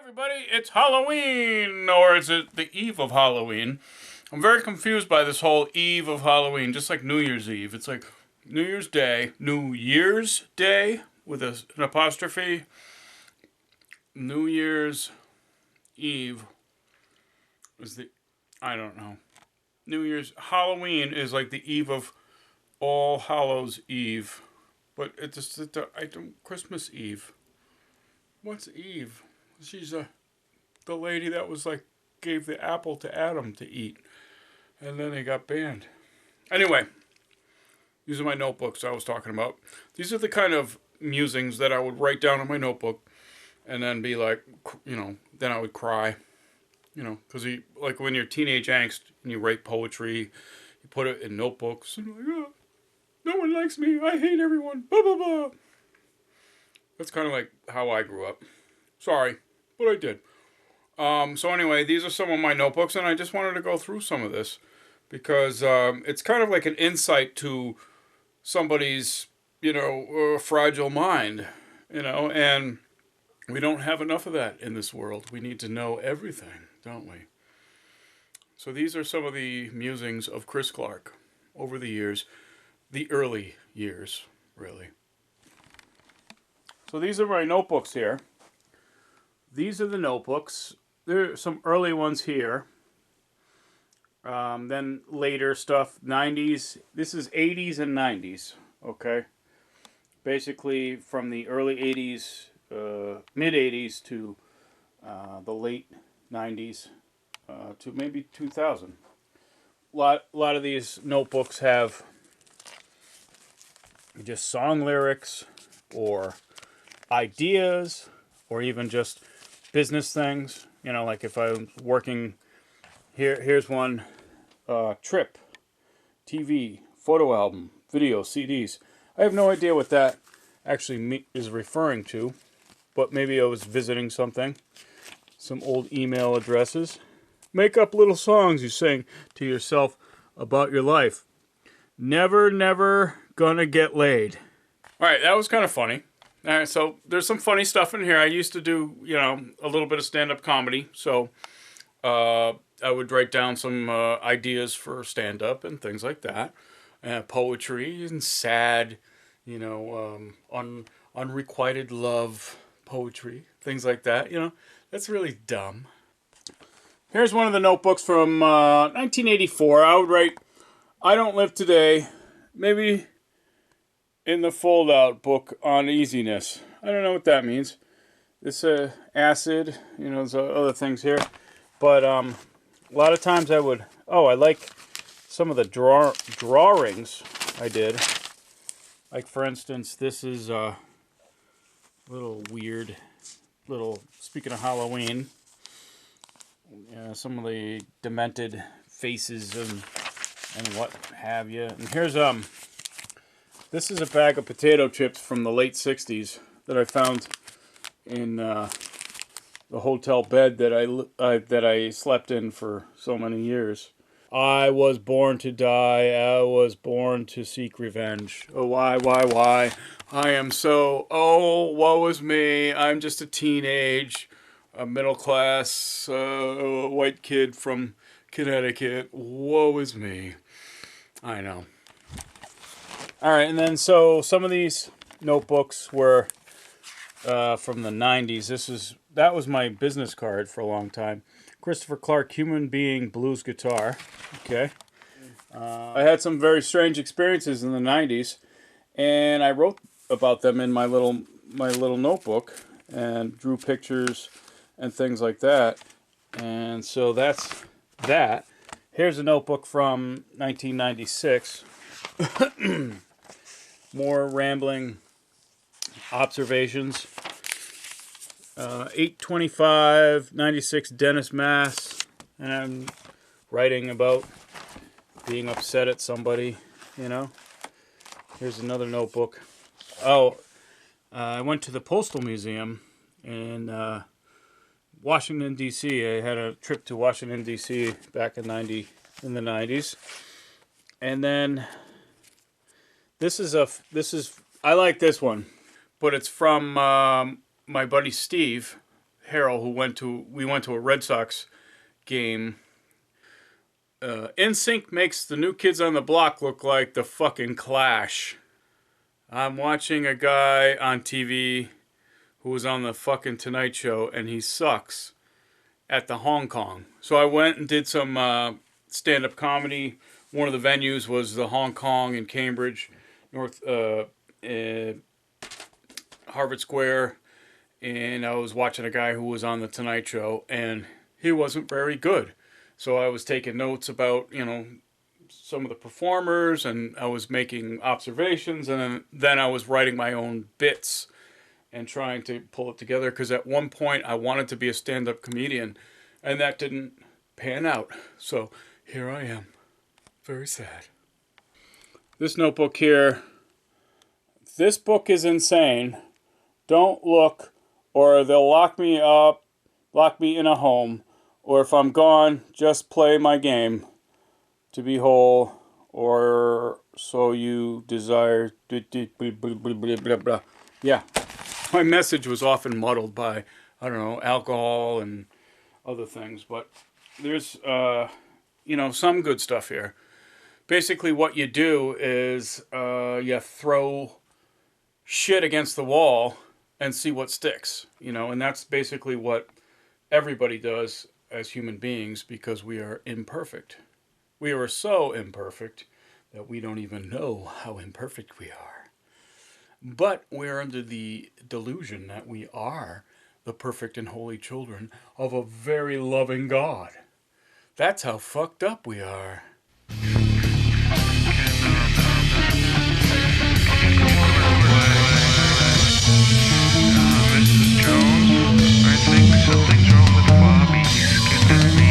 everybody, it's Halloween, or is it the eve of Halloween? I'm very confused by this whole eve of Halloween, just like New Year's Eve. It's like New Year's Day with an apostrophe. New Year's Eve is I don't know. New Year's, Halloween is like the eve of All Hallows Eve. But Christmas Eve. What's Eve? She's the lady that was like, gave the apple to Adam to eat. And then they got banned. Anyway, these are my notebooks I was talking about. These are the kind of musings that I would write down in my notebook and then be like, then I would cry. Because like when you're teenage angst and you write poetry, you put it in notebooks. And you're like, oh, no one likes me. I hate everyone. Blah, blah, blah. That's kind of like how I grew up. Sorry, but I did. So anyway, these are some of my notebooks, and I just wanted to go through some of this because it's kind of like an insight to somebody's, fragile mind, and we don't have enough of that in this world. We need to know everything, don't we? So these are some of the musings of Chris Clark over the years, the early years, really. So these are my notebooks here. These are the notebooks. There are some early ones here. Then later stuff, 90s. This is 80s and 90s, okay? Basically from the early 80s, mid 80s to the late 90s to maybe 2000. A lot of these notebooks have just song lyrics or ideas or even just business things. Like if I'm working here's one, trip, TV, photo album, video, CDs. I have no idea what that actually is referring to, but maybe I was visiting something. Some old email addresses. Make up little songs you sing to yourself about your life. Never gonna get laid. Alright, that was kind of funny. Alright, so there's some funny stuff in here. I used to do, a little bit of stand-up comedy, so I would write down some ideas for stand-up and things like that. Poetry and sad, unrequited love poetry, things like that. That's really dumb. Here's one of the notebooks from 1984. I would write, I don't live today, maybe in the fold-out book on easiness. I don't know what that means. This acid, there's other things here. But a lot of times I would, I like some of the drawings I did. Like for instance, this is a little weird, speaking of Halloween, some of the demented faces and what have you. And here's, this is a bag of potato chips from the late 60s that I found in the hotel bed that I slept in for so many years. I was born to die. I was born to seek revenge. Oh, why? I am so, woe is me. I'm just a middle-class white kid from Connecticut. Woe is me. I know. All right, and then so some of these notebooks were from the 90s. That was my business card for a long time. Christopher Clark, human being, blues guitar. Okay. I had some very strange experiences in the 90s, and I wrote about them in my little notebook and drew pictures and things like that. And so that's that. Here's a notebook from 1996. More rambling observations. 8/25/96 Dennis, Mass. And I'm writing about being upset at somebody, Here's another notebook. I went to the Postal Museum in Washington, D.C. I had a trip to Washington, D.C. back in the 90s. And then this is I like this one, but it's from my buddy Steve. Harold, we went to a Red Sox game. NSYNC makes the New Kids on the Block look like the fucking Clash. I'm watching a guy on TV who was on the fucking Tonight Show, and he sucks at the Hong Kong. So I went and did some stand-up comedy. One of the venues was the Hong Kong in Cambridge, Harvard Square, and I was watching a guy who was on the Tonight Show, and he wasn't very good. So I was taking notes about, some of the performers, and I was making observations, and then I was writing my own bits and trying to pull it together, because at one point I wanted to be a stand-up comedian, and that didn't pan out. So here I am. Very sad. This notebook here, this book is insane. Don't look, or they'll lock me up, lock me in a home, or if I'm gone, just play my game. To be whole, or so you desire. Yeah. My message was often muddled by, alcohol and other things, but there's, some good stuff here. Basically, what you do is you throw shit against the wall and see what sticks, and that's basically what everybody does as human beings, because we are imperfect. We are so imperfect that we don't even know how imperfect we are. But we're under the delusion that we are the perfect and holy children of a very loving God. That's how fucked up we are. Mrs. Jones, I think something's wrong with Bobby. He's skipping me.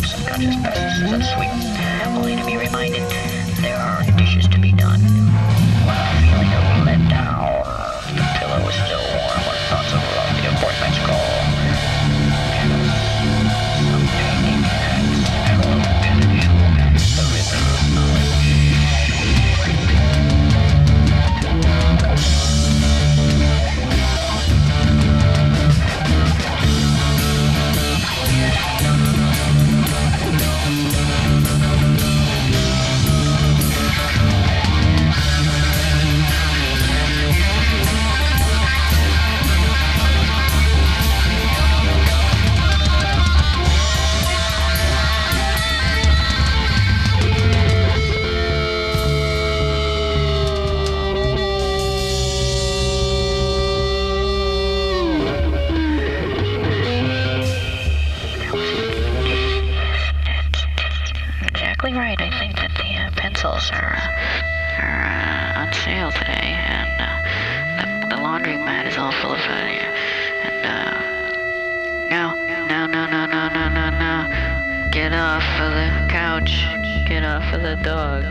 Subconscious processes of sweet, only to be reminded there are dishes to be done. When I'm feeling a little let down, the pillow is still warm when thoughts of love the appointments call. Some painting acts, hello, the river of knowledge. Right, I think that the pencils are on sale today, and the laundromat is all full of no, get off of the couch, get off of the dog.